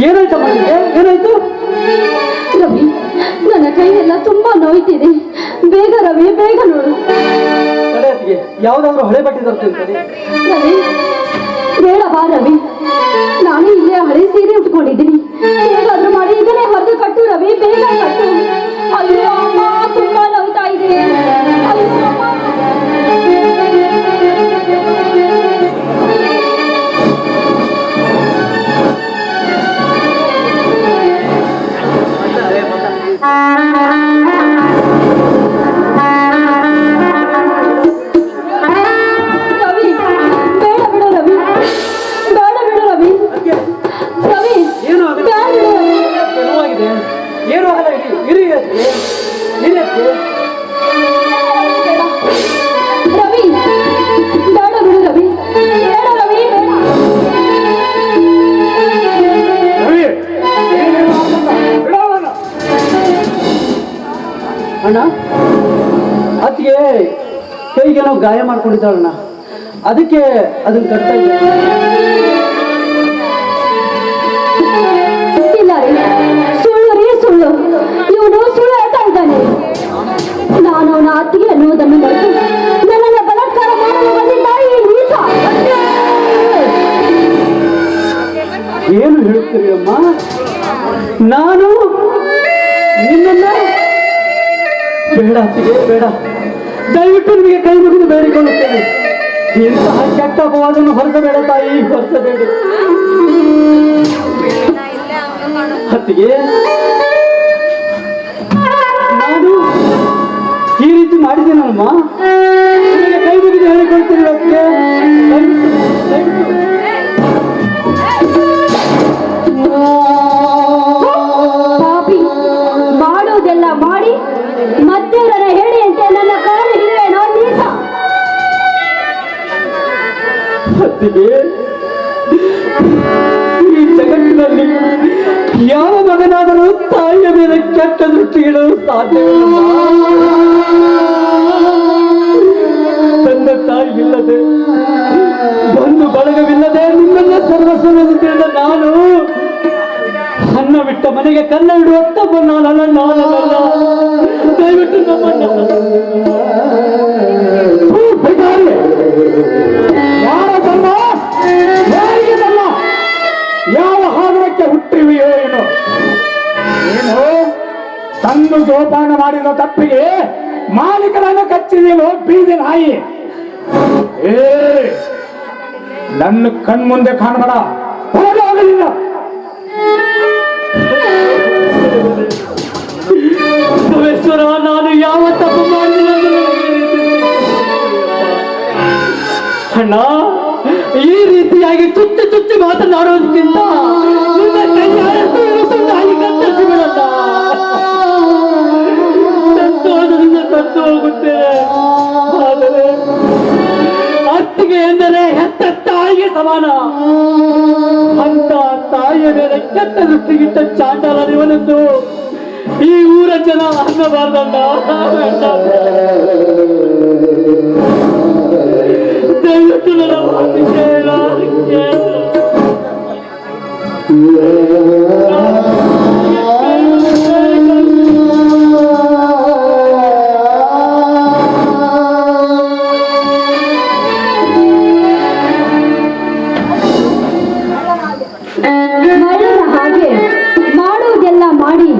ಏನಾಯ್ತಮ್ಮ ನಿಮಗೆ? ಏನಾಯ್ತು? ರವಿ, ನನ್ನ ಕೈಯೆಲ್ಲ ತುಂಬಾ ನೋಯ್ತಿದೆ. ಬೇಗ ರವಿ, ಬೇಗ ನೋಡು. ಯಾವ್ದಾದ್ರು ಹಳೆ ಬಟ್ಟೆ ತರ್ತೀನಿ. ರವಿ, ಬೇಡ ಬಾ ರವಿ, ನಾನು ಇಲ್ಲೇ ಹಳೆ ಸೀರೆ ಉಟ್ಕೊಂಡಿದ್ದೀನಿ. ಹೇಗಾದ್ರೂ ಮಾಡಿ ಇದನ್ನೇ ಹೊರಗೆ ಕಟ್ಟು ರವಿ, ಬೇಗ ಕಟ್ಟು. ಅಯ್ಯೋ ಅಮ್ಮ, ತುಂಬಾ ನೋಯ್ತಾ ಇದೆ. ಅಯ್ಯೋ ಅಮ್ಮ. ಅಣ್ಣ, ಅದಕ್ಕೆ ಕೈಗೆ ನಾವು ಗಾಯ ಮಾಡ್ಕೊಂಡಿದ್ದಾಳಣ್ಣ, ಅದಕ್ಕೆ ಅದನ್ನ ಕಟ್ತಾ ಇದ್ದೆ. ಸುಳ್ಳು ರೀ, ಸುಳ್ಳು. ಇವನು ಸುಳ್ಳು ಹೇಳ್ತಾ ಇದ್ದಾನೆ. ನಾನು ಅವನ ಅತ್ತಿಗೆ ಅನ್ನುವುದನ್ನು ಮರೆತು ನನ್ನನ್ನು ಬಲಾತ್ಕಾರ ಮಾಡಲು ಬಂದಿದ್ದ ಈ ನೀಚ. ಏನು ಹೇಳುತ್ತೀರಿ ಅಮ್ಮ? ನಾನು ನಿನ್ನನ್ನ ಬೇಡ ಅತ್ತಿಗೆ, ಬೇಡ, ದಯವಿಟ್ಟು ನಿಮಗೆ ಕೈ ಮುಗಿದು ಬೇಡಿಕೊಳ್ಳುತ್ತೇನೆ. ಇಂತಹ ಕೆಟ್ಟ ಅಪವಾದನ್ನು ಹೊರಸಬೇಡ ತಾಯಿ, ಹೊರಸಬೇಡ ಅತ್ತಿಗೆ. ನಾನು ಈ ರೀತಿ ಮಾಡಿದ್ದೇನಮ್ಮ, ನಿಮಗೆ ಕೈ ಮುಗಿದು ಹೇಳಿಕೊಳ್ತೀನಿ ಅತ್ತಿಗೆ, ಪಾಪಿ, ಮಾಡೋದೆಲ್ಲ ಮಾಡಿ ಮತ್ತೆ ನನ್ನ ಹೇಳಿ ಅಂತ ನನ್ನ ಕಾಲು ಹಿಡಿವೇನೋ ನೀತ. ಅತ್ತಿಗೆ, ಈ ಜಗತ್ತಿನಲ್ಲಿ ಯಾವ ಮಗನಾದರೂ ತಾಯಿಯ ಮೇಲೆ ಕೆಟ್ಟ ದೃಷ್ಟಿ ಇಡಲು ಸಾಧ್ಯವಿಲ್ಲ. ತನ್ನ ತಾಯಿ ಇಲ್ಲದೆ, ಬಂಧು ಬಳಗವಿಲ್ಲದೆ, ನಿಮ್ಮೆಲ್ಲ ಸರ್ವಸ್ವದಿಂದ ನಾನು ಅನ್ನ ಬಿಟ್ಟ ಮನೆಗೆ ಕನ್ನ ಇಡುವ ತಮ್ಮ ನಾನಲ್ಲ. ದಯವಿಟ್ಟು ನಮ್ಮನ್ನ ಯಾವ ಹಾದರಕ್ಕೆ ಹುಟ್ಟಿವೆಯೋ ಏನೋ, ಏನು ತಂದು ಜೋಪಾನ ಮಾಡಿದ ತಪ್ಪಿಗೆ ಮಾಲೀಕರನ್ನು ಕಚ್ಚಿದೆಯೋ ಬೀದಿ ನಾಯಿ. ನನ್ನ ಕಣ್ಮುಂದೆ ಕಾಣಬೇಡ, ಹೋಗಲಿಲ್ಲ. ಬಸವೇಶ್ವರ, ನಾನು ಯಾವ ತಪ್ಪು ಮಾಡಿಲ್ಲ ಅಣ್ಣ. ಈ ರೀತಿಯಾಗಿ ಚುಚ್ಚಿ ಚುಚ್ಚಿ ಮಾತನಾಡೋದಕ್ಕಿಂತ ಸಂತೋಷದಿಂದ ಸತ್ತು ಹೋಗುತ್ತೇನೆ. ಆದರೆ ಅತ್ತಿಗೆ ಎಂದರೆ ಹೆತ್ತ ತಾಯಿಗೆ ಸಮಾನ. ಅಂತ ತಾಯಿಯ ಮೇಲೆ ಕೆಟ್ಟ ದೃಷ್ಟಿಗಿಟ್ಟ ಚಾಂಡಾಲ ನೀವನೆಂದು ಈ ಊರ ಜನ ಅನ್ನಬಾರ್ದಣ್ಣ. ದಯವಿಟ್ಟು ನನ್ನ ಮಾತಿಗೆ ಹಾಗೆ ಮಾಡುವುದೆಲ್ಲ ಮಾಡಿ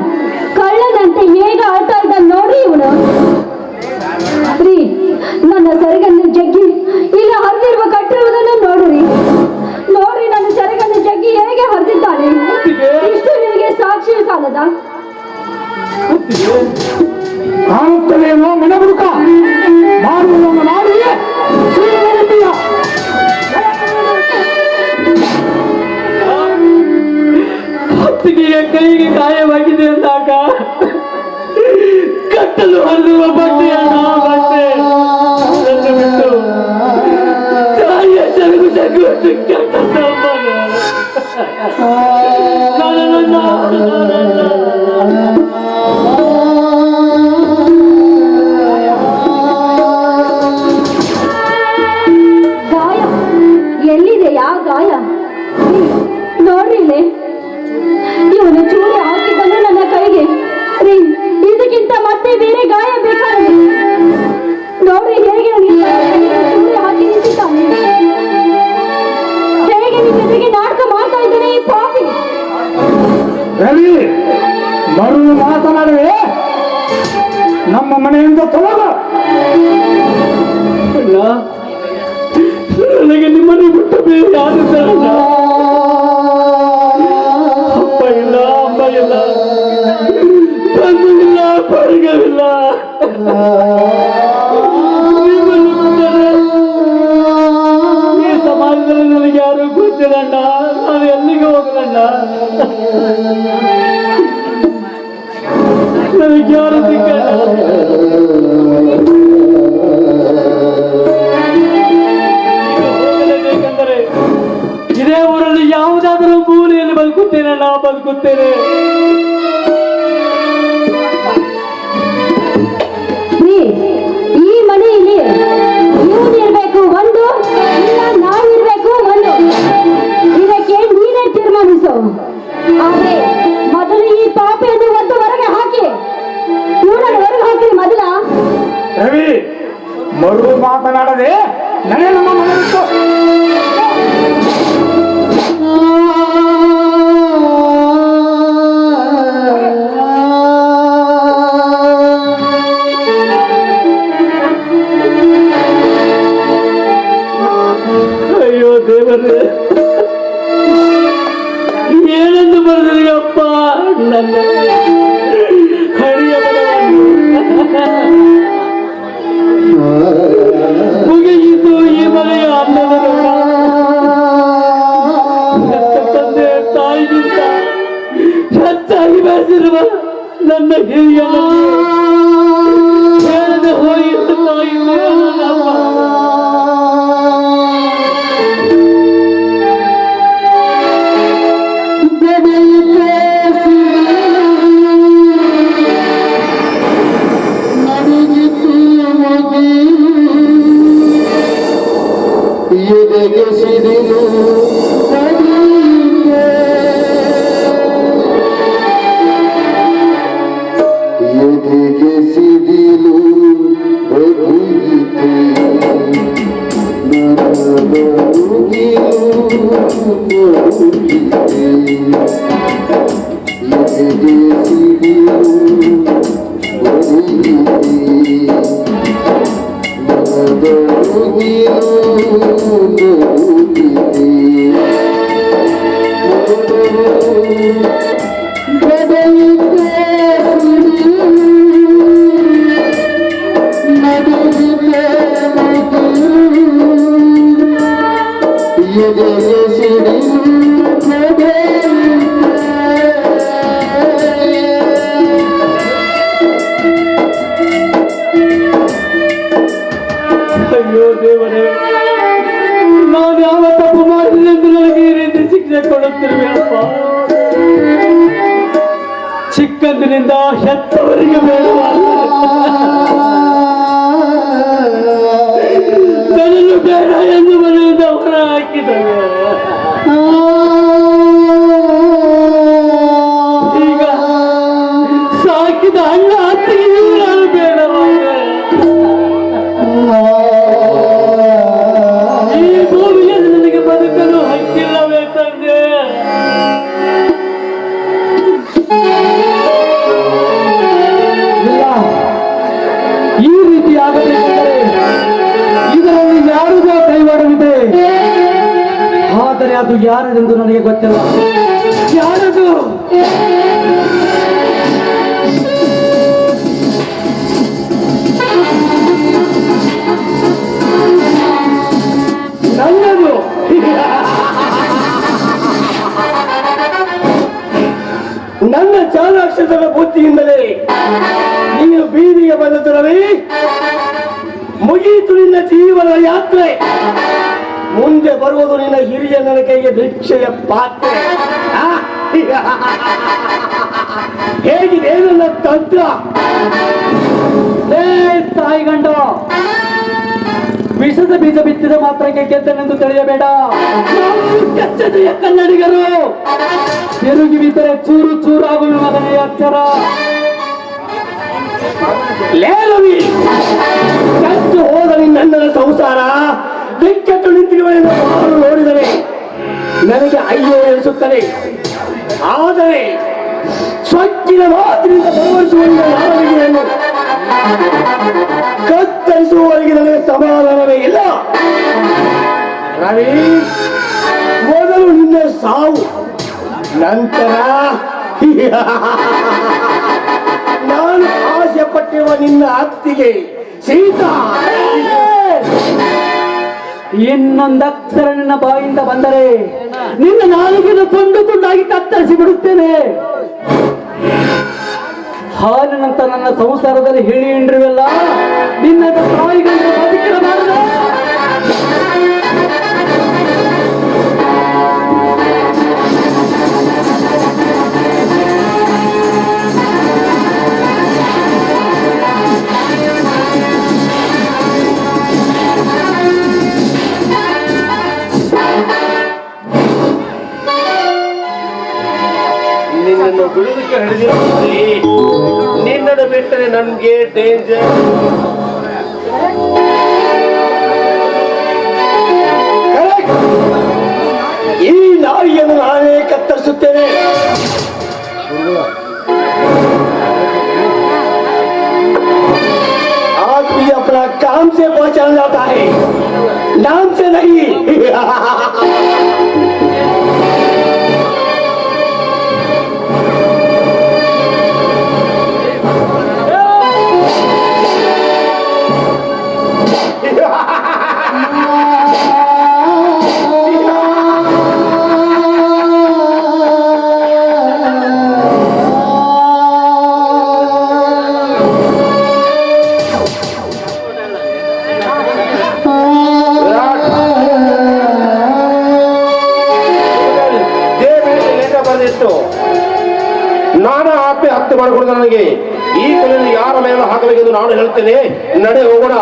ಕಳ್ಳನಂತೆ ಹೇಗೆ ಆಡ್ತಾ ಇದ್ದ ನೋಡ್ರಿ ಇವನು. ನನ್ನ ಸೆರಗನ್ನು ಜಗ್ಗಿ ಈಗ ಹರಿದಿರುವ ಕಟ್ಟಿರುವುದನ್ನು ನೋಡ್ರಿ. ನನ್ನ ಸೆರಗನ್ನು ಜಗ್ಗಿ ಹೇಗೆ ಹರಿದಿದ್ದಾನೆ. ಇಷ್ಟು ನಿಮಗೆ ಸಾಕ್ಷಿ ಸಾಲದ? ಕಾಣುತ್ತದೇನೋ ಮನಬುಡುಕ ಮಾಡುವುದನ್ನು ಮಾಡಿಯೇ ಹೊತ್ತಿಗೆಯ ಕೈಗೆ ಗಾಯವಾಗಿದೆ ಅಂದಾಗ ಕಟ್ಟಲು ಹರಿದುವ ಬಟ್ಟೆಯನ್ನ ಬಟ್ಟೆ ಬಿಟ್ಟು ತಾಯಿಯ ಜಗು ಜಗು ಕೆಟ್ಟ ಗಾಯ ಎಲ್ಲಿದೆಯಾ? ಗಾಯ ನೋಡ್ರಿ, ಬೇರೆ ಗಾಯ ಬೇಕಾದ್ರೆ ನೋಡ್ರಿ ಹೇಗೆ ಚೂರಿ ಹಾಕಿ ನಿಂತಿದ್ದಾನೆ. ಹೇಗೆ ನಿಮ್ಮ ಎದುರಿಗೆ ನಾಟಕ ಮಾಡ್ತಾ ಇದ್ದಾನೆ ಈ ಪಾಪಿ. ರವಿ, ಮರು ಮಾತನಾಡುವೆ, ನಮ್ಮ ಮನೆಯಿಂದ ತೊಲಗ. ಅಣ್ಣ, ನನಗೆ ನಿಮ್ಮನ್ನು ಬಿಟ್ಟು ಬೇರೆ ಯಾರಿದ್ದಾರಲ್ಲ. ಅಪ್ಪ ಇಲ್ಲ, ಅಮ್ಮ ಇಲ್ಲ, ಬಂಧು ಇಲ್ಲ, ಬಳಗವಿಲ್ಲ. ನಿಮ್ಮನ್ನು ಬಿಟ್ಟರೆ ಈ ಸಮಾಜದಲ್ಲಿ ನನಗೆ ಯಾರು ಗೊತ್ತಿಲ್ಲಣ್ಣ. ನಾನು ಎಲ್ಲಿಗೆ ಹೋಗಲಣ್ಣ. ನನಗೆ ಯಾರು ಸಿಕ್ಕಲ್ಲ. ಹೋಗಲೇಬೇಕೆಂದರೆ ಇದೇ ಊರಲ್ಲಿ ಯಾವುದಾದರೂ ಮೂಲೆಯಲ್ಲಿ ಬದುಕುತ್ತೇನಣ್ಣ, ಬದುಕುತ್ತೇನೆ. ಈ ಮನೆಯಲ್ಲಿ ನೀವಿರ್ಬೇಕು ಒಂದು, ಇಲ್ಲ ನಾವಿರ್ಬೇಕು ಒಂದು. ಇದಕ್ಕೆ ನೀನೇ ತೀರ್ಮಾನಿಸು. ಆದ್ರೆ ಮೊದಲು ಈ ಪಾಪೆಯನ್ನು ಒಂದು ಹೊರಗೆ ಹಾಕಿ, ಇವನನ್ನು ಹೊರಗೆ ಹಾಕಿ ಮೊದಲ. ರವಿ, ಮರು ಮಾತನಾಡದೆ ನನಗೆ ನಮ್ಮ ಮನೆ ಬಿಟ್ಟು. ಅಯ್ಯೋ ದೇವರೇ, ಏನೆಂದು ಬರೆದರಿ ಅಪ್ಪ ನನ್ನ ಹರಿಯ ಮುಗಿಯಿತು ಈ ಮನೆಯ ಅನ್ನದ ತಂದೆ ತಾಯಿಗಿಂತ ಹೆಚ್ಚಾಗಿ ಬೆಳೆಸಿರುವ ನನ್ನ ಹಿರಿಯ ಹೇಳದೆ ಹೋಗಿದ್ದು ತಾಯಿ ಅಯ್ಯೋ ದೇವರೇ, ನಾನು ಯಾವ ತಪ್ಪು ಮಾಡಿದ್ರೆಂದು ನನಗೆ ಈ ರೀತಿ ಶಿಕ್ಷೆ ಕೊಡುತ್ತಿರುವೆ ಅಪ್ಪ. ಚಿಕ್ಕಂದಿನಿಂದ ಹೆತ್ತವರಿಗೆ ಬೇಡವಾದ ನನ್ನನ್ನು ಬೇಡ ಎಂದು ಮನೆಯಿಂದ ಹೊರ ಹಾಕಿದ್ದಾರೆ. ಈಗ ಸಾಕಿದ ಅಣ್ಣ ಅತ್ತಿಗೆ ನಾನು ಬೇಡವಾದ. ಈ ಭೂಮಿಯಲ್ಲಿ ನನಗೆ ಬದುಕಲು ಹಕ್ಕಿಲ್ಲವೇ ತಂದೆ? ಇಲ್ಲ, ಈ ರೀತಿ ಆಗಬೇಕೆಂದರೆ ಇದರಲ್ಲಿ ಯಾರಿಗೋ ಕೈವಾಡವಿದೆ. ಆದರೆ ಅದು ಯಾರದೆಂದು ನನಗೆ ಗೊತ್ತಿಲ್ಲ. ಯಾರದು? ನನ್ನದು. ನನ್ನ ಚಾಲಾಕ್ಷರದ ಬುದ್ಧಿಯಿಂದಲೇ ನೀನು ಬೀದಿಗೆ ಬಂದದ್ದು ರವಿ. ಮುಗಿಯಿತು ನಿನ್ನ ಜೀವನ ಯಾತ್ರೆ. ಮುಂದೆ ಬರುವುದು ನಿನ್ನ ಹಿರಿಯ ನನ್ನ ಕೈಗೆ ಭಿಕ್ಷೆಯ ಪಾತ್ರೆ. ಹೇಗಿದೆ ನನ್ನ ತಂತ್ರ? ತಾಯಿ ಗಂಡ, ವಿಷದ ಬೀಜ ಬಿತ್ತಿದ ಮಾತ್ರಕ್ಕೆ ಗೆದ್ದನೆಂದು ತಿಳಿಯಬೇಡ. ಕೆಚ್ಚದೆಯ ಕನ್ನಡಿಗರು ತಿರುಗಿ ಬಿದ್ದರೆ ಚೂರು ಚೂರಾಗುವ ಮಗನೆಯ ಅಕ್ಷರ. ಲೇ ರವಿ, ಕೆಟ್ಟು ಹೋಗಲಿ ನನ್ನ ಸಂಸಾರ. ಬೆಕ್ಕೆಟ್ಟು ನಿಂತಿರುವೆಂದು ಮಾರು ನೋಡಿದರೆ ನನಗೆ ಅಯ್ಯೋ ಎನಿಸುತ್ತದೆ. ಆದರೆ ಸ್ವಚ್ಛಿನ ಮಾತಿನಿಂದ ಬರವರಿಸುವಂತ ನಾವಿಗೆಯನ್ನು ಕತ್ತರಿಸುವವರೆಗೆ ನನಗೆ ಸಮಾಧಾನವೇ ಇಲ್ಲ. ರವಿ, ಮೊದಲು ನಿನ್ನ ಸಾವು, ನಂತರ ನಾನು ಆಸೆ ಪಟ್ಟಿರುವ ನಿನ್ನ ಅತ್ತಿಗೆ ಸೀತಾ. ಇನ್ನೊಂದಕ್ಷರ ನಿನ್ನ ಬಾಯಿಂದ ಬಂದರೆ ನಿನ್ನ ನಾಲಿಗೆಯನ್ನು ತುಂಡು ತುಂಡಾಗಿ ಕತ್ತರಿಸಿ ಬಿಡುತ್ತೇನೆ. ಹಾಲಿನಂತ ನನ್ನ ಸಂಸಾರದಲ್ಲಿ ಹಿಡಿ ಹಿಂಡ್ರಿವೆಲ್ಲ ನಿನ್ನ ತಾಯಿಗಳಿಗೆ ಬದುಕಿರಬಾರದು. ನಿನ್ನನ್ನು ಬಿಡುವುದಕ್ಕೆ ಹಿಡಿದಿರುತ್ತೀ. ನಿನ್ನನ್ನು ಬಿಟ್ಟರೆ ನನ್ಗೆ ಡೇಂಜರ್. ಈ ನಾಯಿಯನ್ನು ನಾನೇ ಕತ್ತರಿಸುತ್ತೇನೆ. आप भी अपना काम से पहचान जाता है, नाम से नहीं. ನಾನು ಆತ್ಮೆ ಹತ್ಯೆ ಮಾಡಿಕೊಡಿದ ನನಗೆ ಈ ಕಲೆಯನ್ನು ಯಾರ ಮೇಲೆ ಹಾಕಬೇಕೆಂದು ನಾನು ಹೇಳ್ತೇನೆ. ನಡೆ ಹೋಗೋಣ.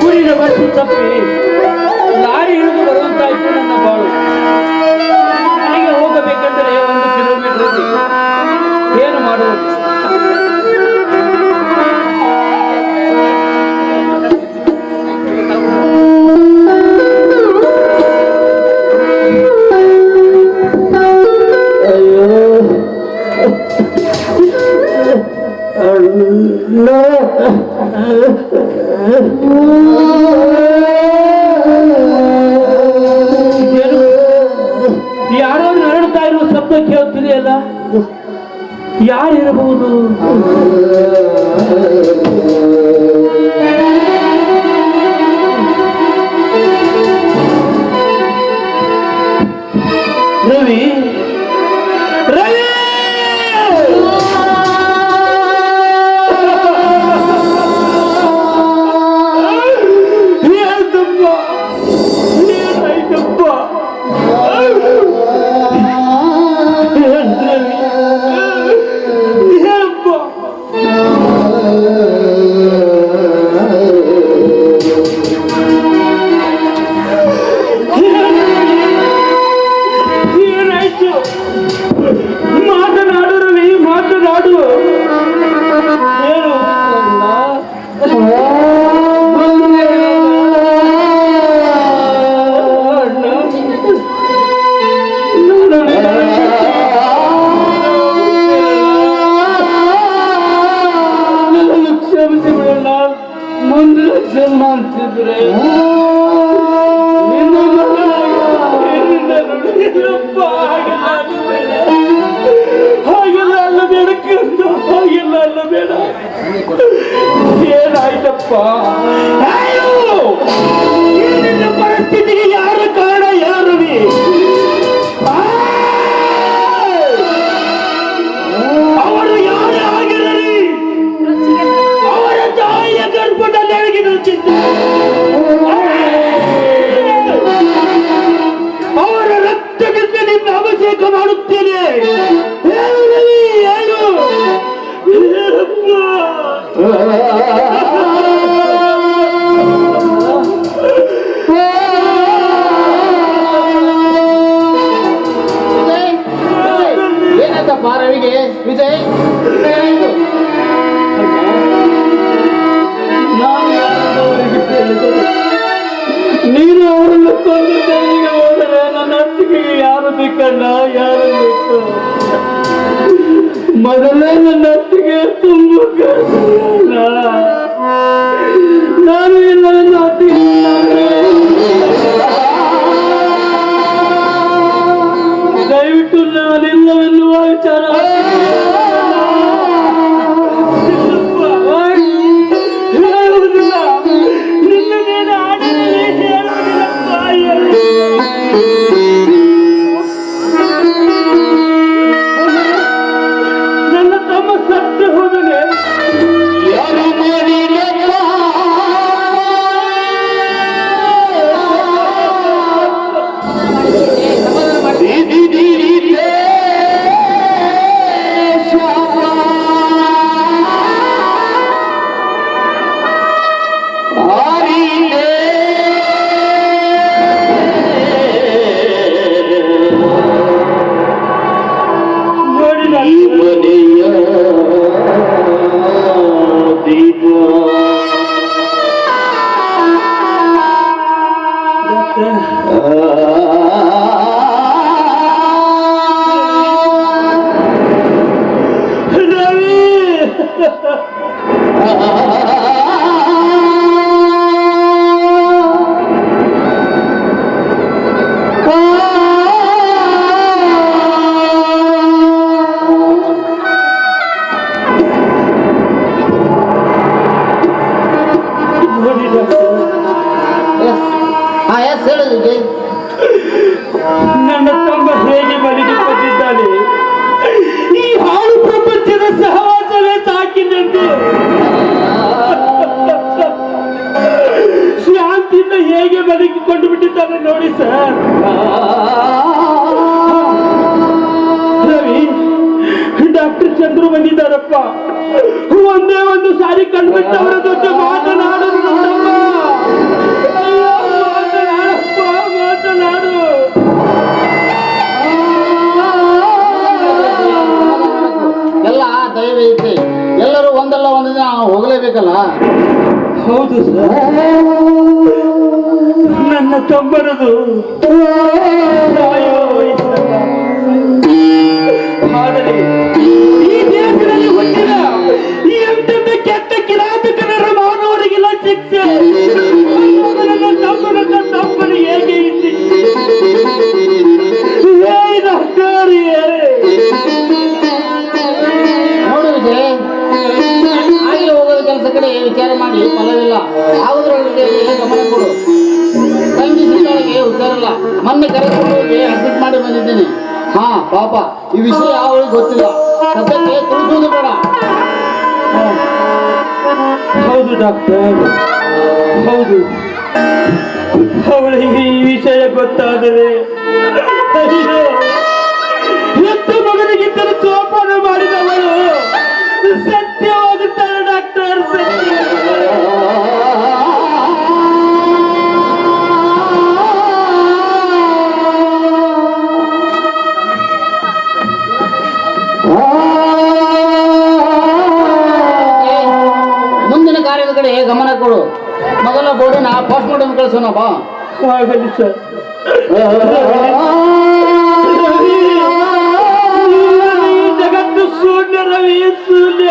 ಊರಿನ ಬಸ್ಸು ತಪ್ಪಿ ಲಾರಿ ಹಿಡಿದು ಬರುವಂತಾಯ್ತು ನನ್ನ ಬಾಳು. ನನಗೆ ಹೋಗಬೇಕೆಂದರೆ 1 ಕಿಲೋಮೀಟರ್ ಏನು ಮಾಡುವುದು? ಯಾರೋ ನರಳುತ್ತಾ ಇರುವ ಶಬ್ದ ಕೇಳುತ್ತಿದೆಯಲ್ಲ, ಯಾರಿರಬಹುದು? ರವಿ, ರವಿ! ಮಾತನಾಡು ರವಿ, ಮಾತನಾಡು. ಏನು ಕ್ಷಮಿಸಿ ಬಿಡೋಣ. ಮುಂದಿನ ಜನ್ಮ ಅಂತಿದ್ರೆ ಹಾಗೆಲ್ಲ ಅಲ್ಲ ಬೇಡ ಕಂಡು, ಹಾಗೆಲ್ಲ ಅಲ್ಲ ಬೇಡ. ಏನಾಯ್ತಪ್ಪ? ನಿನ್ನ ಪರಿಸ್ಥಿತಿಗೆ ಯಾರು ಕಾರಣ? ಯಾರು? ಅವರು ಯಾರೇ ಆಗಿರಲಿ, ಅವರ ತಾಯಿಯ ಗರ್ಭದಲ್ಲಿ ಅಡಗಿರುತ್ತಿದ್ದು ಅವರ ರಕ್ತದಿಂದ ನಿನ್ನ ಅಭಿಷೇಕ ಮಾಡುತ್ತ ವಿಜಯ್ ನಾನು ಯಾರನ್ನು ಅವರಿಗೆ ಹೇಳಿದರೆ ನೀನು ಅವರನ್ನು ಕೊಂದು ಜೈಲಿಗೆ ಹೋದರೆ ನನ್ನ ಅತ್ತಿಗೆ ಯಾರು ದಿಕ್ಕಣ್ಣ, ಯಾರು ದಿಕ್ಕು? ಮೊದಲೇ ನನ್ನ ಅತ್ತಿಗೆ ತುಂಬ ಕಷ್ಟ. ನಾನು ಇಲ್ಲ ನನ್ನ ಅತ್ತಿಗೆ ದಯವಿಟ್ಟು ನಾನಿಲ್ಲವೆನ್ನುವ ವಿಚಾರ ಹೇಳುವುದಿಲ್ಲ. ನಿನ್ನ ಮೇಲೆ ಆಡಿದರೆ ಹೇಳುವುದಿಲ್ಲಪ್ಪ. ನನ್ನ ತಮ್ಮ ಸತ್ತು ಹೋದರೆ ಯಾರು ಮಾಡಿರಪ್ಪ? ನನ್ನ ತಮ್ಮ ಹೇಗೆ ಬಲಿಗಿಟ್ಟಿದ್ದಾನೆ? ಈ ಹಾಳು ಪ್ರಪಂಚದ ಸಹವಾಸವೇ ಸಾಕಿದಂತೆ ಶಾಂತಿಯಿಂದ ಹೇಗೆ ಬದುಕಿಕೊಂಡು ಬಿಟ್ಟಿದ್ದಾನೆ ನೋಡಿ ಸರ್. ರವಿ, ಡಾಕ್ಟರ್ ಚಂದ್ರು ಬಂದಿದ್ದಾರಪ್ಪ. ಒಂದೇ ಒಂದು ಸಾರಿ ಕಂಡುಬಿಟ್ಟು ಅವರ ಜೊತೆ ಮಾತನಾಡಲು ನೋಡಮ್ಮ. ಅಯ್ಯೋ, ಮಾತನಾಡಪ್ಪ, ಮಾತನಾಡು. ಎಲ್ಲ ದಯವಿಟ್ಟು ಎಲ್ಲರೂ ಒಂದಲ್ಲ ಒಂದು ದಿನ ಹೋಗಲೇಬೇಕಲ್ಲ. ಹೌದು ಸರ್, ನನ್ನ ತಮ್ಮನದು ಆದರೆ ಈ ದೇಶದಲ್ಲಿ ಹುಟ್ಟಿದ ಈ ಎಂತೆಂಥ ಕೆಟ್ಟ ಕಿರಾತಕರ ಮಾನವರಿಗೆಲ್ಲ ಶಿಕ್ಷೆ ನನ್ನ ತಮ್ಮನ ಹೇಗೆ ಇತ್ತು? ನೋಡು ವಿಜಯ್, ಆಗಿ ಹೋಗೋದು ಕೆಲಸ ಕಡೆ ವಿಚಾರ ಮಾಡಿ ಫಲವಿಲ್ಲ. ಯಾವುದ್ರೊಳಗೆ ಗಮನ ಕೊಡು. ತಂಗಿ ಸಿಕ್ಕಾಳಿಗೆ ಹುಷಾರಿಲ್ಲ. ಮೊನ್ನೆ ಕರೆದುಕೊಂಡು ಹೋಗಿ ಅಡ್ಮಿಟ್ ಮಾಡಿ ಬಂದಿದ್ದೀನಿ. ಹಾ ಪಾಪ, ಈ ವಿಷಯ ಅವಳಿಗೆ ಗೊತ್ತಿಲ್ಲ. ಸದ್ಯಕ್ಕೆ ತಿಳಿಸೋದು ಬೇಡ. ಹೌದು ಡಾಕ್ಟರ್, ಹೌದು. ಅವಳಿಗೆ ಈ ವಿಷಯ ಗೊತ್ತಾದರೆ ಅಯ್ಯೋ, ಎಷ್ಟು ಮಗನಿಗಿದ್ದರೂ ಜೋಪಾನ ಮಾಡಿದವಳು ಸತ್ಯವಾಗುತ್ತಾಳೆ ಡಾಕ್ಟರ್, ಸತ್ಯ. ಮುಂದಿನ ಕಾರ್ಯದ ಕಡೆ ಗಮನ ಕೊಡು. ಮೊದಲ ಬೋರ್ಡಿನ ಪೋಸ್ಟ್ ಮಾರ್ಟಮ್ ಕಳಿಸೋಣ ಬಾ. ಆಗಲಿ ಸರ್. ಜಗತ್ತು ಶೂನ್ಯ ರವಿ, ಶೂನ್ಯ.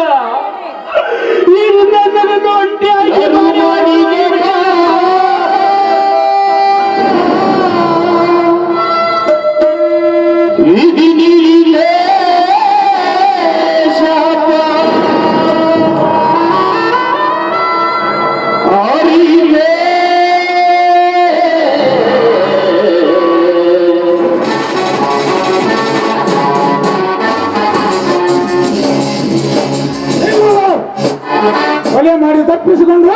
ನೀನು ನನ್ನನ್ನು ಒಂಟಿಯಾಗಿ ಮಾಡಿ ಕೊಲೆ ಮಾಡಿ ತಪ್ಪಿಸಿಕೊಂಡು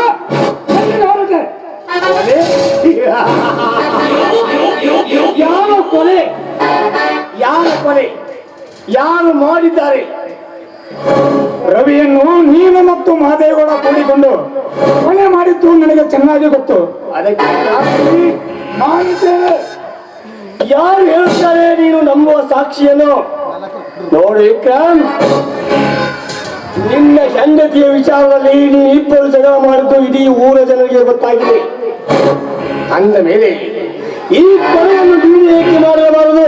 ಯಾವ ಕೊಲೆ? ಯಾರ ಕೊಲೆ? ಯಾರು ಮಾಡಿದ್ದಾರೆ? ರವಿಯನ್ನು ನೀನು ಮತ್ತು ಮಹದೇವಗೌಡ ಕೂಡಿಕೊಂಡು ಕೊಲೆ ಮಾಡಿದ್ದು ನನಗೆ ಚೆನ್ನಾಗಿ ಗೊತ್ತು. ಅದಕ್ಕೆ ಮಾಡಿದ್ದೇನೆ. ಯಾರು ಹೇಳ್ತಾರೆ ನೀನು ನಂಬುವ ಸಾಕ್ಷಿಯನ್ನು? ನೋಡಿ ವಿಕ್ರಮ್, ನಿನ್ನ ಹೆಂಡತಿಯ ವಿಚಾರದಲ್ಲಿ ನೀ ಇಬ್ಬರು ಜಗಳ ಮಾಡಿದ್ದು ಇಡೀ ಊರ ಜನರಿಗೆ ಗೊತ್ತಾಗಿದೆ. ಅಂದ ಮೇಲೆ ಈ ಕೊಲೆಯನ್ನು ನೀನು ಏಕೆ ಮಾಡಬಾರದು?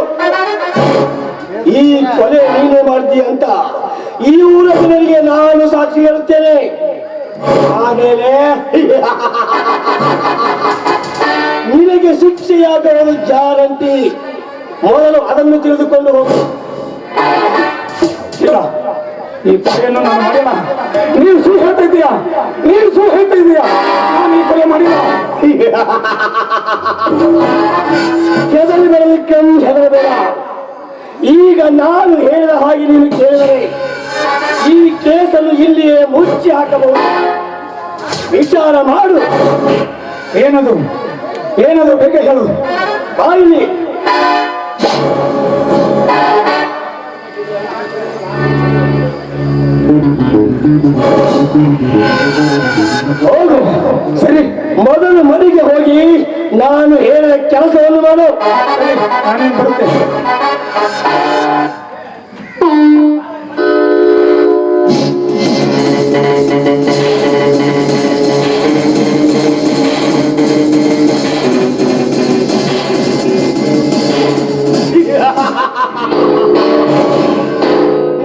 ಈ ಕೊಲೆ ನೀನೇ ಮಾಡ್ತೀಯ ಅಂತ ಈ ಊರ ಜನರಿಗೆ ನಾನು ಸಾಕ್ಷಿ ಹೇಳುತ್ತೇನೆ. ಆಮೇಲೆ ನಿನಗೆ ಶಿಕ್ಷೆಯಾಗುವುದು ಗ್ಯಾರಂಟಿ. ಮೊದಲು ಅದನ್ನು ತಿಳಿದುಕೊಂಡು ಹೋಗು. ಇಲ್ಲ, ಈ ಕೊಲೆಯನ್ನು ನಾನು ಮಾಡಿಲ್ಲ. ನೀನು ಸುಳ್ಳು ಹೇಳ್ತಾ ಇದೀಯಾ, ನೀನು ಸುಳ್ಳು ಹೇಳ್ತಾ ಇದೀಯಾ. ನಾನು ಈ ಕೊಲೆ ಮಾಡಿಲ್ಲ. ಹೆದರಬೇಡಕ್ಕೆ ಹೆದರಬೇಡ. ಈಗ ನಾನು ಹೇಳಿದ ಹಾಗೆ ನೀನು ಕೇಳಿದರೆ ಈ ಕೇಸನ್ನು ಇಲ್ಲಿಯೇ ಮುಚ್ಚಿ ಹಾಕಬಹುದು. ವಿಚಾರ ಮಾಡು. ಏನದು ಏನದು ಬೇಗ ಹೇಳು. ಬಾಯಿಲಿ ಹೋಗು. ಸರಿ, ಮೊದಲು ಮನೆಗೆ ಹೋಗಿ ನಾನು ಹೇಳಿದ ಕೆಲಸವನ್ನು ಮಾಡು. ನಾನೇನು ಬರುತ್ತೆ.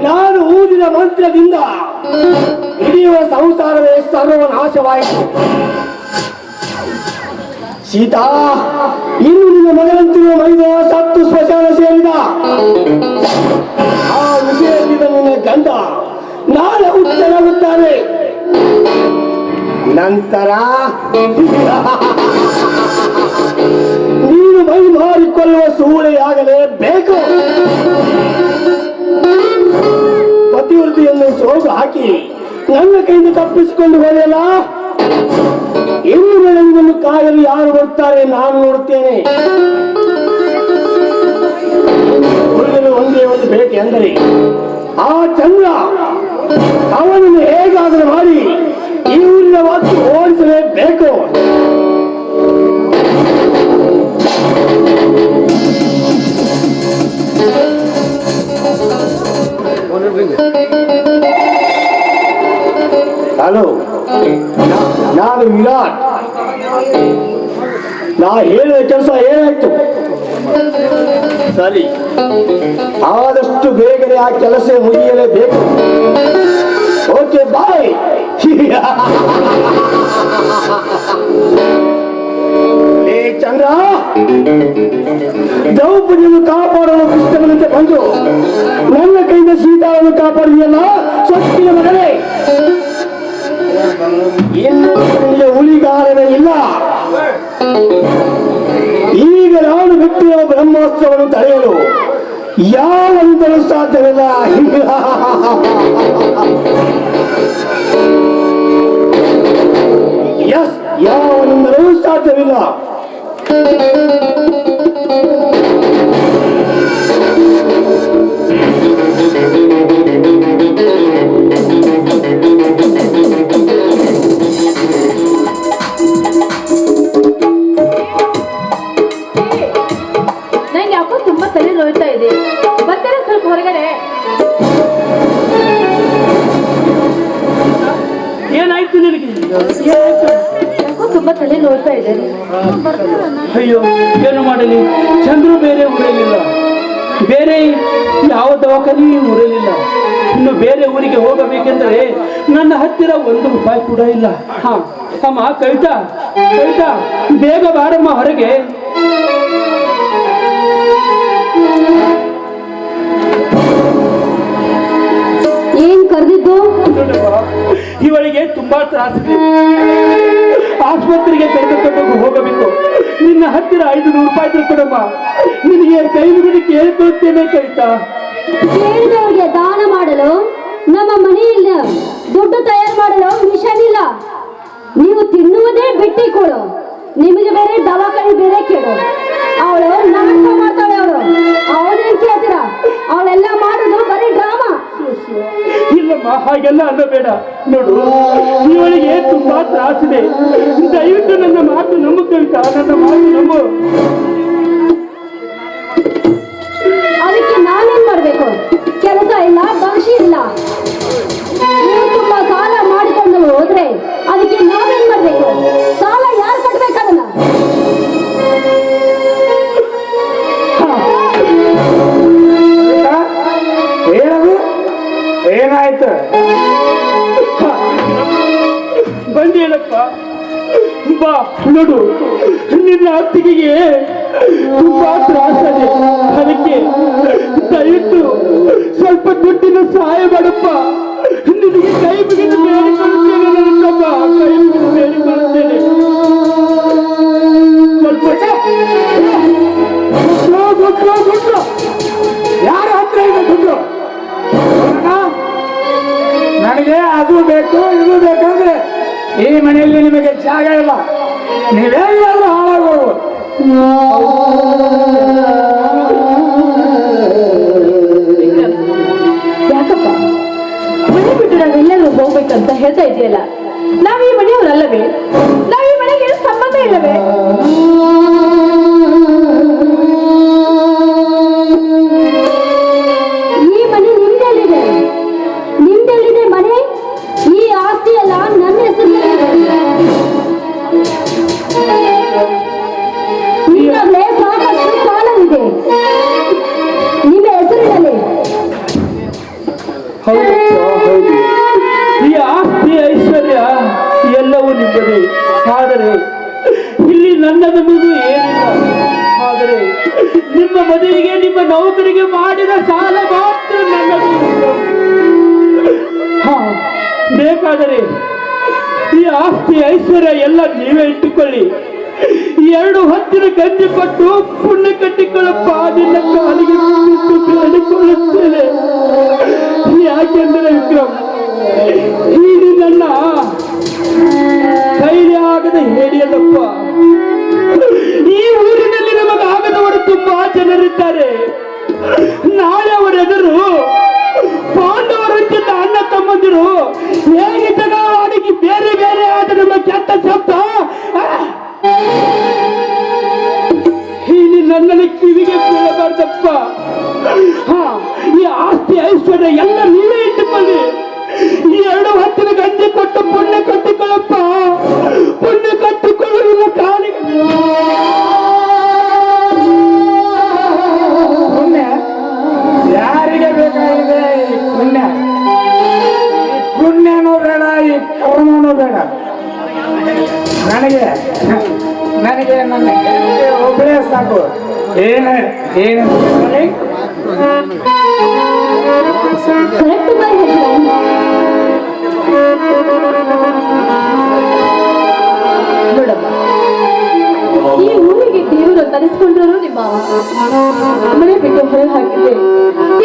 ನಾನು ಊದಿನ ಮಂತ್ರದಿಂದ ಹಿಡಿಯುವ ಸಂಸಾರವೇ ಸರ್ವನಾಶವಾಯಿತು. ಸೀತಾ, ಇನ್ನು ನಿನ್ನ ಮಗನಂತಿರುವ ಮೈದ ಸತ್ತು ಸ್ಮಶಾನ ಸೇರಿದ. ಆ ವಿಷಯದಿಂದ ನಿನ್ನ ಗಂಡ ನಾಳೆ ಹುಟ್ಟಲಾಗುತ್ತಾನೆ. ನಂತರ ನೀನು ಮೈ ಮಾರಿಕೊಳ್ಳುವ ಸೂಳೆಯಾಗಲೇಬೇಕು. ಪತಿವೃತ್ತಿಯನ್ನು ಸೋಗು ಹಾಕಿ ನನ್ನ ಕೈಯಿಂದ ತಪ್ಪಿಸಿಕೊಂಡು ಹೋದೆಯಲ್ಲ, ಇನ್ನು ಮೇಲೆ ನಿನ್ನನ್ನು ಕಾಯಲು ಯಾರು ಬರ್ತಾರೆ ನಾನು ನೋಡುತ್ತೇನೆ. ಹುಡುಗನು ಒಂದೇ ಒಂದು ಭೇಟಿ ಅಂದರೆ ಆ ಚಂದ್ರ ಅವನನ್ನು ಹೇಗಾದರೂ ಮಾಡಿ ಈ ಊರಿನ ವಾಕ್ಯ ಓಡಿಸಲೇಬೇಕು. ಹಲೋ, ನಾನು ವಿರಾಟ್. ನಾ ಹೇಳಿದ ಕೆಲಸ ಏನಾಯ್ತು? ಸರಿ, ಆದಷ್ಟು ಬೇಗನೆ ಆ ಕೆಲಸ ಮುಗಿಯಲೇಬೇಕು. ಓಕೆ, ಬಾಯ್. ಲೇ ಚಂದ್ರ, ದ್ರೌಪದಿಯನ್ನು ಕಾಪಾಡಲು ಕೃಷ್ಣನಂತೆ ಬಂದು ನನ್ನ ಕೈಯಿಂದ ಸೀತಾವನ್ನು ಕಾಪಾಡಿದೆಯಲ್ಲ, ಸೊಕ್ಕಿನ ಮಗನೇ. ಇನ್ನು ನಿನಗೆ ಉಳಿಗಾಲವೇ ಇಲ್ಲ. ಈಗ ನಾನು ಬಿಟ್ಟಿರುವ ಬ್ರಹ್ಮೋತ್ಸವವನ್ನು ತಡೆಯಲು ಯಾವಂತಲೂ ಸಾಧ್ಯವಿಲ್ಲ. ಎಸ್, ಯಾವನಿಂದಲೂ ಸಾಧ್ಯವಿಲ್ಲ. ನಂಗೆ ಯಾಕೋ ತುಂಬಾ ತಲೆ ನೋಯ್ತಾ ಇದೆ. ಬರ್ತಾರೆ ಸ್ವಲ್ಪ ಹೊರಗಡೆ. ಏನಾಯ್ತು ನಿನಗೆ? ಯಾಕೋ ತುಂಬಾ ತಲೆ ನೋಯ್ತಾ ಇದೆ. ಅಯ್ಯೋ, ಏನು ಮಾಡಲಿ? ಚಂದ್ರು ಬೇರೆ ಊರಲಿಲ್ಲ, ಬೇರೆ ಯಾವ ದವಾಖಾನೆಯೂ ಊರಲಿಲ್ಲ. ಇನ್ನು ಬೇರೆ ಊರಿಗೆ ಹೋಗಬೇಕೆಂದರೆ ನನ್ನ ಹತ್ತಿರ ₹1 ಕೂಡ ಇಲ್ಲ. ಹಾ ಅಮ್ಮ, ಕವಿತಾ ಕವಿತಾ, ಬೇಗ ಬಾರಮ್ಮ ಹೊರಗೆ. ಏನ್ ಕರೆದಿದ್ದು? ಇವಳಿಗೆ ತುಂಬಾ ತ್ರಾಸಿದೆ. ಆಸ್ಪತ್ರೆಗೆ ಕರೆದುಕೊಂಡು ಹೋಗಬೇಕು. ನಿನ್ನ ಹತ್ತಿರ ₹500 ಕೊಡಮ್ಮ. ನಿನಗೆ ಕೈ ಮುಗಿದು ಕೇಳಿಕೊಳ್ಳುತ್ತೇನೆ ಕವಿತಾ. ಕೇಳಿದವರಿಗೆ ದಾನ ಮಾಡಲು ನಮ್ಮ ಮನೆಯಲ್ಲಿ ದುಡ್ಡು ತಯಾರು ಮಾಡಲು ಮಿಷನ್ ಇಲ್ಲ. ನೀವು ತಿನ್ನುವುದೇ ಬಿಟ್ಟಿಕೊಡು. ನಿಮಗೆ ಬೇರೆ ದವಾಖಾನೆ ಬೇರೆ ಕೇಳು. ಅವಳು ನಾಟಕ ಮಾಡ್ತಾಳೆ. ಅವಳೇನ್ ಕೇಳ್ತೀರಾ? ಅವಳೆಲ್ಲ ಮಾಡೋದು ಬರೀ ಡ್ರಾಮಾ. ಇಲ್ಲಮ್ಮ, ಹಾಗೆಲ್ಲ ಅನ್ನಬೇಡ. ನೋಡು, ಇವಳಿಗೆ ತುಂಬಾ ತ್ರಾಸಿದೆ. ದಯವಿಟ್ಟು ನನ್ನ ಮಾತು ನಂಬು ಕವಿತಾ, ನನ್ನ ಮಾತು ನಂಬು. ಅದಕ್ಕೆ ನಾನೇನ್ ಮಾಡ್ಬೇಕು? ಕೆಲಸ ಇಲ್ಲ, ಭವಿಷ್ಯ ಇಲ್ಲ. ನೋಡು, ನಿನ್ನ ಅತ್ತಿಗೆಗೆ ತುಂಬಾ ತ್ರಾಸದೆ. ಅದಕ್ಕೆ ದಯವಿಟ್ಟು ಸ್ವಲ್ಪ ದುಡ್ಡಿನ ಸಹಾಯ ಮಾಡಪ್ಪ. ನಿನಗೆ ಕೈ ಮುಗಿದು ಬೇಡಿಕೊಳ್ಳುತ್ತೇನೆ ನನ್ನ ತಮ್ಮ, ಕೈ ಮುಗಿದು ಬೇಡಿಕೊಳ್ಳುತ್ತೇನೆ. ಸ್ವಲ್ಪ ದುಡ್ಡು ಯಾರ ಹತ್ರ ಇದೆ ದುಡ್ಡು? ನನಗೆ ಅದು ಬೇಕು ಇದು ಬೇಕಂದ್ರೆ ಈ ಮನೆಯಲ್ಲಿ ನಿಮಗೆ ಜಾಗ ಇಲ್ಲ, ನೀವೆಲ್ಲಾದ್ರೂ ಹಾಳಾಗೋರು. ಯಾಕಪ್ಪ ಮನೆ ಬಿಟ್ಟು ನಾವೆಲ್ಲರೂ ಹೋಗ್ಬೇಕಂತ ಹೇಳ್ತಾ ಇದೆಯಲ್ಲ, ನಾವ್ ಈ ಮನೆಯವರಲ್ಲವೇ? ನಾವ್ ಈ ಮನೆಗೆ ಸಂಬಂಧ ಇಲ್ಲವೇ? ಈ ಮನೆ ನಿಮ್ದೆಲ್ಲಿದೆ? ನಿಮ್ದೆಲ್ಲಿದೆ ಮನೆ? ಈ ಆಸ್ತಿ ಎಲ್ಲ ನನ್ನ ಹೆಸರಿನಲ್ಲಿದೆ. ನಿಮ್ಮಲ್ಲೇ ಸಾಕಷ್ಟು ಸಾಲವಿದೆ ನಿಮ್ಮ ಹೆಸರಿನಲ್ಲಿ. ಹೌದು, ಈ ಆಸ್ತಿ ಐಶ್ವರ್ಯ ಎಲ್ಲವೂ ನಿಮ್ಮದೇ. ಆದರೆ ಇಲ್ಲಿ ನನ್ನದೆಂಬುದು ಏನಿಲ್ಲ. ಆದರೆ ನಿಮ್ಮ ಮದುವೆಗೆ ನಿಮ್ಮ ನೌಕರಿಗೆ ಮಾಡಿದ ಸಾಲ ಮಾತ್ರ ನನ್ನದು. ಬೇಕಾದರೆ ಈ ಆಸ್ತಿ ಐಶ್ವರ್ಯ ಎಲ್ಲ ನೀವೇ ಇಟ್ಟುಕೊಳ್ಳಿ. 2 ಹೊತ್ತಿನ ಗಂಜಿ ಕೊಟ್ಟು ಪುಣ್ಯ ಕಟ್ಟಿಕೊಳ್ಳಪ್ಪ, ನಿನ್ನ ಕಾಲಿಗೆ ಬಿದ್ದು ಬೇಡಿಕೊಳ್ಳುತ್ತೇನೆ. ಯಾಕೆಂದರೆ ವಿಕ್ರಮ್, ಇದು ನನ್ನ ಕೈಲಿ ಆಗದ ಹೇಳಿಯಲ್ಲಪ್ಪ. ಈ ಊರಿನಲ್ಲಿ ನಮಗಾಗದವರು ತುಂಬಾ ಜನರಿದ್ದಾರೆ. ನಾಳೆ ಅವರೆದುರು ಪಾಂಡವರಂತಿದ್ದ ಅಣ್ಣ ತಮ್ಮಂದಿರು ಹೇಗೆ ಜಗಳವಾಡಿ ಬೇರೆ ಬೇರೆ ಆದ ನಮ್ಮ ಕೆಟ್ಟ ಶಬ್ದ ಇಲ್ಲಿ ನನ್ನಲ್ಲಿ ಕಿವಿಗೆ ಬೀಳಬಾರ್ದಪ್ಪ. ಈ ಆಸ್ತಿ ಐಶ್ವರ್ಯ ಎಲ್ಲ ನೀವೇ ಇಟ್ಟುಕೊಳ್ಳಿ. 2 ಹೊತ್ತಿನ ಗಂಜಿ ಕೊಟ್ಟು ಪುಣ್ಯ ಕಟ್ಟಿಕೊಳ್ಳಪ್ಪ, ಪುಣ್ಯ ಕಟ್ಟಿಕೊಳ್ಳುವ ಕಾಲಿಗೆ. ಪುಣ್ಯ ಯಾರಿಗೆ ಬೇಕಾಗಿದೆ? ಈ ಪುಣ್ಯ, ಪುಣ್ಯನೂ ಬೇಡ, ಈ ಕರ್ಮನೂ ಬೇಡ. ನನಗೆ ನನಗೆ ನನ್ನ ಹೆಂಡತಿ ಒಬ್ಬಳೇ ಸಾಕು. ಏನು ಏನು ಕರೆಕ್ಟ್ ಬಾಯ್ ನೋಡಮ್ಮ, ಈ ಊರಿಗೆ ದೇವರು ತರಿಸ್ಕೊಂಡ್ರು ನಿಮ್ಮ ಮನೆ ಬಿಟ್ಟು ಹೊರಗೆ ಹಾಕಿದ್ರೆ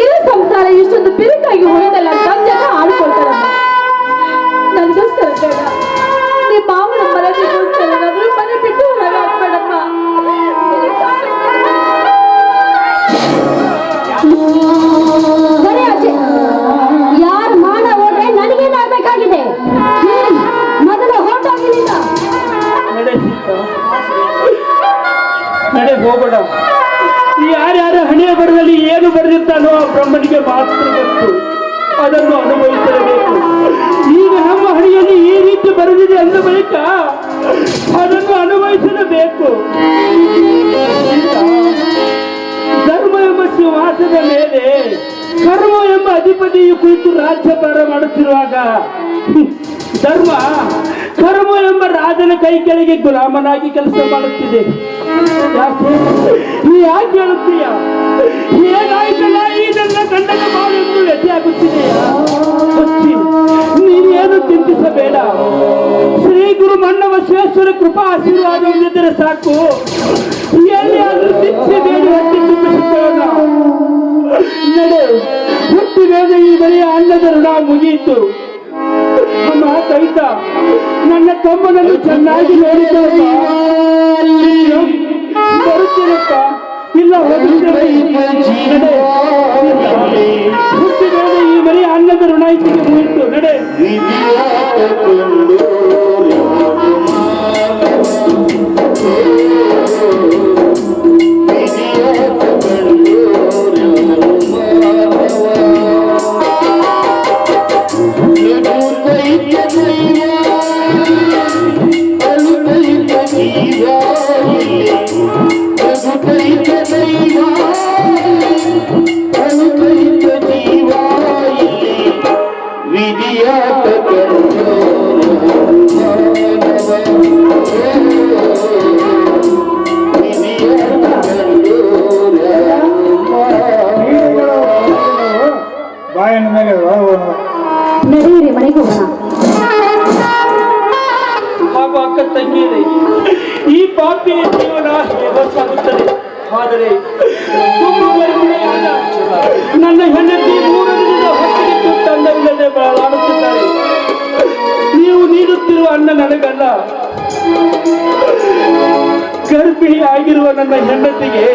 ಇರೋ ಸಂಸಾರ ಇಷ್ಟೊಂದು ಬಿರುಕಾಗಿ ಹೋಯ್ತಲ್ಲ ಅಂತ ಜನ ಆಡ್ಕೊಳ್ತಾರಮ್ಮ. ನನಗೋಸ್ಕರ ಬೇಡ, ನಿಮ್ಮ ಮಾವನ ಮರದಿಗೋಸ್ಕರ ಏನಾದ್ರೂ ಮನೆ ಬಿಟ್ಟು ಹೊರಗೆ ಹಾಕ್ಬೇಡಮ್ಮ. ಬರೀ ಆಚೆ ಯಾರು ಮಾಡ ಹೋದ್ರೆ ನನಗೇನಾಗಬೇಕಾಗಿದೆ? ಮೊದಲು ಹೊರಟೋಗಿಲ್ಲ. ನಡೆ ಹೋಗೋಣ. ಯಾರ್ಯಾರ ಹಣೆಯ ಬರದಲ್ಲಿ ಏನು ಬರೆದಿರ್ತಾನೋ ಆ ಬ್ರಹ್ಮನಿಗೆ ಮಾತ್ರ ಗೊತ್ತು. ಅದನ್ನು ಅನುಭವಿಸಲೇಬೇಕು. ಈಗ ನಮ್ಮ ಹಣೆಯಲ್ಲಿ ಈ ರೀತಿ ಬರೆದಿದೆ ಅಂದ ಬಳಿಕ ಅದನ್ನು ಅನುಭವಿಸಲೇಬೇಕು. ಧರ್ಮ ಎಂಬ ಸಿಂಹಾಸನದ ಮೇಲೆ ಕರ್ಮ ಎಂಬ ಅಧಿಪತಿಯು ಕುಳಿತು ರಾಜ್ಯಭಾರ ಮಾಡುತ್ತಿರುವಾಗ ಕರ್ಮ ಎಂಬ ರಾಜನ ಕೈ ಕೆಳಗೆ ಗುಲಾಮನಾಗಿ ಕೆಲಸ ಮಾಡುತ್ತಿದೆ. ಯಾಕೆ ಹೇಳುತ್ತೀಯ? ಏನಾಯ್ತಲ್ಲ ಈ ನನ್ನ ಗಂಡನ ಬಾಳೆಂದು ವ್ಯಥೆಯಾಗುತ್ತಿದೆಯಾ? ನೀನೇನು ಚಿಂತಿಸಬೇಡ. ಶ್ರೀ ಗುರು ಮನ್ನಬಸವೇಶ್ವರ ಕೃಪಾ ಆಶೀರ್ವಾದ ಹೊಂದಿದ್ದರೆ ಸಾಕು. ಎಲ್ಲಿಯಾದರೂ ತಿಚ್ಚಿ ಬೇಡಿ ಹೊಟ್ಟೆ ತುಂಬಿಸಿಕೊಳ್ಳೋಣ. ನಡೆ, ಹುಟ್ಟಿ ಬೇಗ ಈ ಬರೆಯ ಅನ್ನದ ಋಣ ಮುಗಿಯಿತು. ಅಮ್ಮ ಕವಿತ, ನನ್ನ ತಮ್ಮನನ್ನು ಚೆನ್ನಾಗಿ ನೋಡಿಕೊಳ್ಳಪ್ಪ. ಬರುತ್ತೇನಪ್ಪ, ಇಲ್ಲ ಹೋಗುತ್ತೇನೆ. ಹುಟ್ಟಿ ಬೇಗ ಈ ಬರೆಯ ಅನ್ನದ ಋಣ ಇತ್ತಿಗೆ ಮುಗಿಯಿತು. ನಡೆ. ವಿಧಿಯಾಟ ಒಪ್ಪಿಗೆ ಜೀವನ ಸಾಗುತ್ತದೆ. ಆದರೆ ತುಂಬು ಗರ್ಭಿಣಿಯಾದ ನನ್ನ ಹೆಂಡತಿ 3 ದಿನದ ಹೊತ್ತಿಗೆ ತಂಡವಿಲ್ಲದೆ ಬಾಳಾಡುತ್ತಿದ್ದಾರೆ. ನೀವು ನೀಡುತ್ತಿರುವ ಅನ್ನ ನನಗಲ್ಲ, ಗರ್ಭಿಣಿ ಆಗಿರುವ ನನ್ನ ಹೆಂಡತಿಗೆ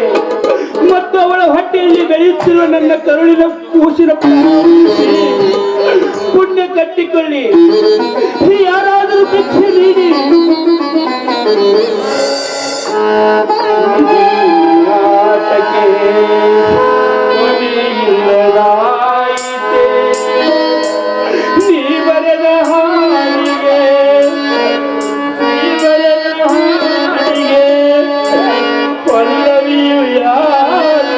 ಮತ್ತು ಅವಳ ಹೊಟ್ಟೆಯಲ್ಲಿ ಬೆಳೆಯುತ್ತಿರುವ ನನ್ನ ಕರುಳಿನ ಕೂಸಿನ ಪುಣ್ಯ ಕಟ್ಟಿಕೊಳ್ಳಿ. ಯಾರಾದರೂ ಭಿಕ್ಷೆ ನೀಡಿ. ನೀ ಬರೆದ ಹಾಡಿಗೆ ಪಲ್ಲವಿಯು ಯಾರು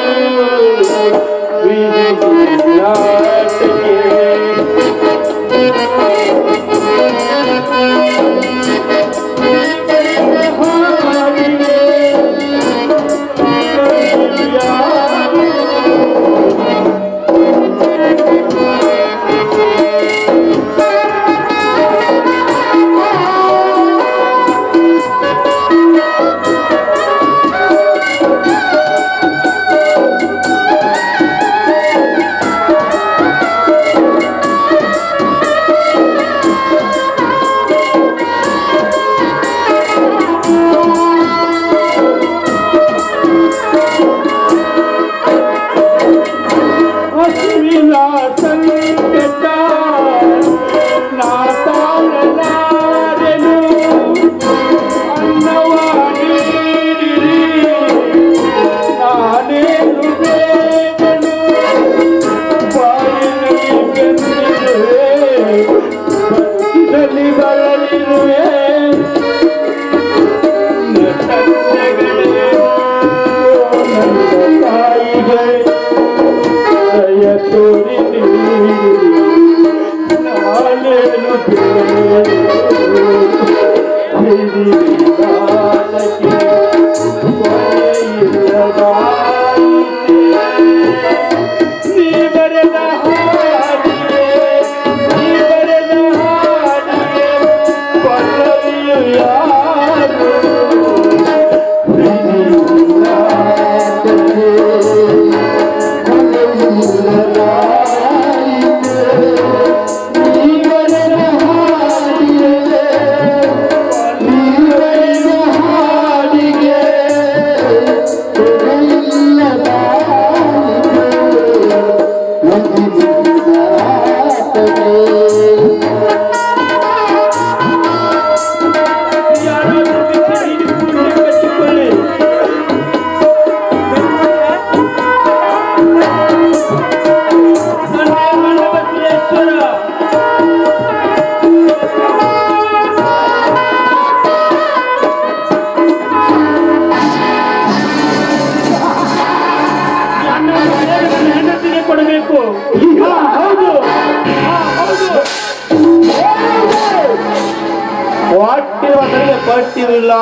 ಪಟ್ಟಿರಲಿಲ್ಲ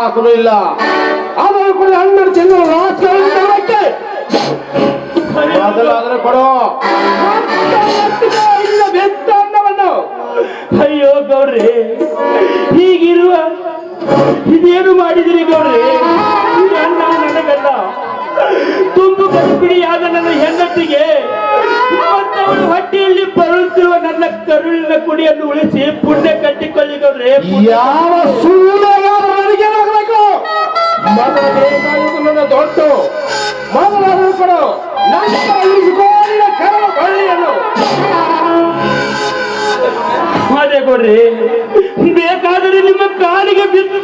ಹಕ್ಕೂ ಇಲ್ಲ. ಆದರೂ ಕೂಡ 12 ತಿಂಗಳು ರಾಜಕಾರಣಕ್ಕೆ ಮೊದಲಾದ್ರೆ ಕೊಡು ಇಲ್ಲ ಬೆತ್ತ ಅನ್ನವನ್ನು. ಅಯ್ಯೋ ಗೌಡ್ರಿ, ಹೀಗಿರುವ ಇದೇನು ಮಾಡಿದಿರಿ ಗೌಡ್ರಿ? ಈ ಅನ್ನ ನನಗಲ್ಲ, ತುಂಬು ಗರ್ಭಿಣಿಯಾದ ನನ್ನ ಹೆಂಡತಿಗೆ ಮತ್ತವಳ ಹೊಟ್ಟೆಯಲ್ಲಿ ಬರುತ್ತಿರುವ ನನ್ನ ಕರುಳಿನ ಕುಡಿಯನ್ನು ಉಳಿಸಿ ಪುಣ್ಯ ಕಟ್ಟಿಕೊಳ್ಳಿ ಗೌಡ್ರಿ. ಯಾವ ನನಗೆ ಮೊದಲ ಬೇಕಾಗಿದ್ದು ನನ್ನ ದೊಡ್ಡ ಮೊದಲಾದರೂ ಕೊಡು. ನಂತರ ಇರಿಸಿಕೊಂಡಿನ ಕರಳ ಬಳ್ಳಿಯನ್ನು ಅದೇ ಕೊಡ್ರಿ, ಬೇಕಾದರೆ ನಿಮ್ಮ ಕಾಲಿಗೆ ಬಿದ್ದು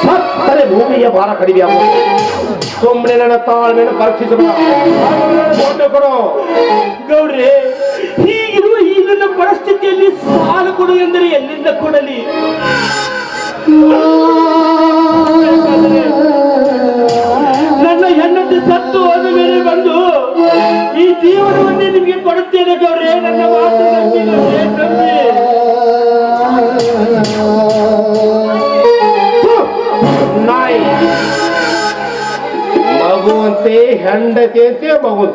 ಸತ್ತರೆ ಭೂಮಿಯ ಭಾರ ಕಡಿಮೆ ಆಗುವುದು. ಸುಮ್ಮನೆ ನನ್ನ ತಾಳ್ಮೆಯನ್ನು ಪರೀಕ್ಷಿಸಬಹುದು ಕೊಡು. ಗೌಡ್ರಿ, ಹೀಗಿರುವ ಈ ನನ್ನ ಪರಿಸ್ಥಿತಿಯಲ್ಲಿ ಸಾಲ ಕೊಡು ಎಂದರೆ ಎಲ್ಲಿಂದ ಕೊಡಲಿ? ನನ್ನ ಹೆಂಡತಿ ಸತ್ತು ಹೋದ ಮೇಲೆ ಬಂದು ಈ ಜೀವನವನ್ನೇ ನಿಮಗೆ ಕೊಡುತ್ತೇನೆ ಗೌಡ್ರೆ. ನನ್ನ ಮಾತು ನಂಬಿ ಗೌಡ್ರೆ, ನಂಬಿ. ನಾಯಿ ಮಗುವಂತೆ ಹೆಂಡತಿ ಅಂತೆ ಮಗು.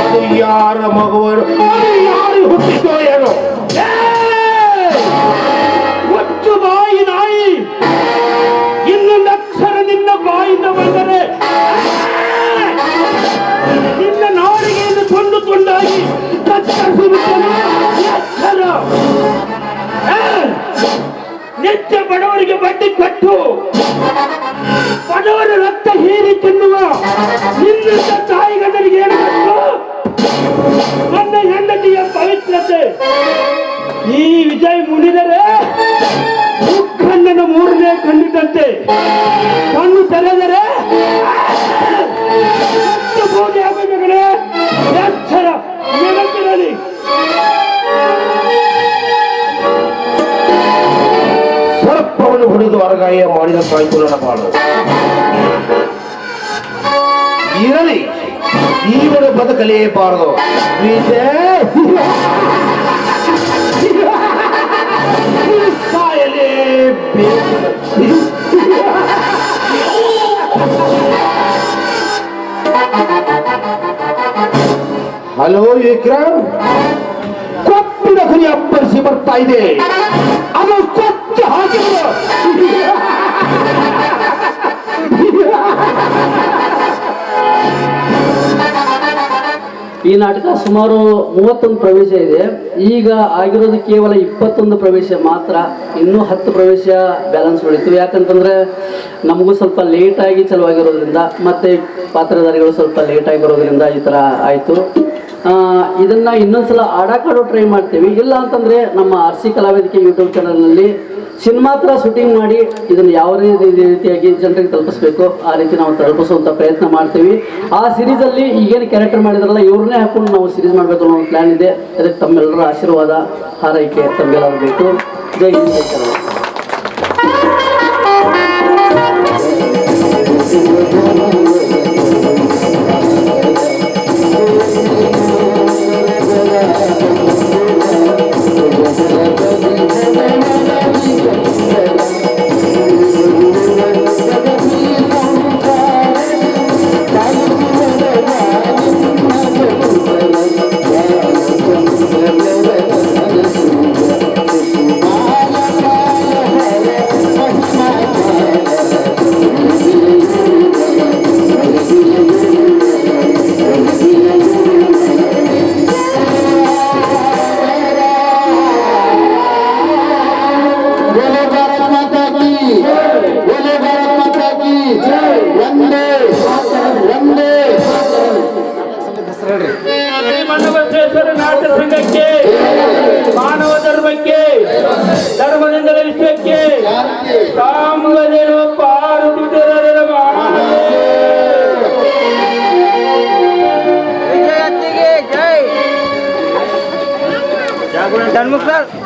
ಅದು ಯಾರ ಮಗುವರು? ಯಾರು ಹುಟ್ಟಿದ್ದೋ ಏನೋ? ಬಿಟ್ಟು ಬಡವರ ರಕ್ತ ಹೀರಿ ತಿನ್ನುವ ನಿನ್ನಂತ ತಾಯಿಗಂಡರಿಗೆ ಏನು ಗೊತ್ತು? ನನ್ನ ಹೆಂಡತಿಯ ಪವಿತ್ರತೆ ಈ ವಿಜಯ್ ಮುನಿದರೆ ಮುಖಂಡನ ಮೂರನೇ ಕಣ್ಣಿದ್ದಂತೆ ಕಣ್ಣು ತೆರೆದರೆ ಭೂಮಿ ಆಗೋದಗಳೇ ಎಚ್ಚರ ನೆನಪಿರಲಿ. ಸರ್ಪವನ್ನು ಹೊಡೆದು ಹೊರಗಾಯ ಮಾಡಿದ ಸಾಯ್ತು ನನ್ನ ಬಾಳು. ಇರಲಿ, ಇವನು ಬದುಕಲೇಬಾರದು. ಹಲೋ ವಿಕ್ರಮ್, ಕೊಪ್ಪಿನ ಹುಲಿ ಅಪ್ಪರಿಸಿ ಬರ್ತಾ ಇದೆ, ಅದು ಕೊಚ್ಚ ಹಾಕಿದ್ರು. ಈ ನಾಟಕ ಸುಮಾರು 31 ಪ್ರವೇಶ ಇದೆ. ಈಗ ಆಗಿರೋದು ಕೇವಲ 21 ಪ್ರವೇಶ ಮಾತ್ರ. ಇನ್ನೂ 10 ಪ್ರವೇಶ ಬ್ಯಾಲೆನ್ಸ್ ಉಳಿತು. ಯಾಕಂತಂದ್ರೆ ನಮಗೂ ಸ್ವಲ್ಪ ಲೇಟಾಗಿ ಚಲುವಾಗಿರೋದ್ರಿಂದ ಮತ್ತೆ ಪಾತ್ರಧಾರಿಗಳು ಸ್ವಲ್ಪ ಲೇಟಾಗಿ ಬರೋದ್ರಿಂದ ಈ ಥರ ಆಯಿತು. ಇದನ್ನು ಇನ್ನೊಂದ್ಸಲ ಆಡಾಕಾಡೋ ಟ್ರೈ ಮಾಡ್ತೀವಿ. ಇಲ್ಲ ಅಂತಂದರೆ ನಮ್ಮ RC ಕಲಾವೇದಿಕೆ ಯೂಟ್ಯೂಬ್ ಚಾನಲ್ನಲ್ಲಿ ಸಿನಿಮಾ ಥರ ಶೂಟಿಂಗ್ ಮಾಡಿ ಇದನ್ನು ಯಾವ ರೀತಿಯಾಗಿ ಜನರಿಗೆ ತಲುಪಿಸ್ಬೇಕು ಆ ರೀತಿ ನಾವು ತಲುಪಿಸುವಂಥ ಪ್ರಯತ್ನ ಮಾಡ್ತೀವಿ. ಆ ಸಿರೀಸಲ್ಲಿ ಈಗೇನು ಕ್ಯಾರೆಕ್ಟರ್ ಮಾಡಿದಾರಲ್ಲ ಇವ್ರನ್ನೇ ಹಾಕೊಂಡು ನಾವು ಸಿರೀಸ್ ಮಾಡಬೇಕು ಅನ್ನೋ ಒಂದು ಪ್ಲ್ಯಾನ್ ಇದೆ. ಅದಕ್ಕೆ ತಮ್ಮೆಲ್ಲರ ಆಶೀರ್ವಾದ ಹಾರೈಕೆ ತಮಗೆಲ್ಲರೂ ಬೇಕು. ಜೈ ಹಿಂದ್, ಜೈ ಕನ್ನಡ. ಶ್ರೀಮನ್ನಬಸವೇಶ್ವರ ನಾಟ್ಯ ಸಂಘಕ್ಕೆ, ಮಾನವ ಧರ್ಮಕ್ಕೆ, ಧರ್ಮದಿಂದಲೇ ವಿಶ್ವಕ್ಕೆ ಕಾಮದೇವ ಪಾರುತ್ತಿದ್ದರ ಜೈ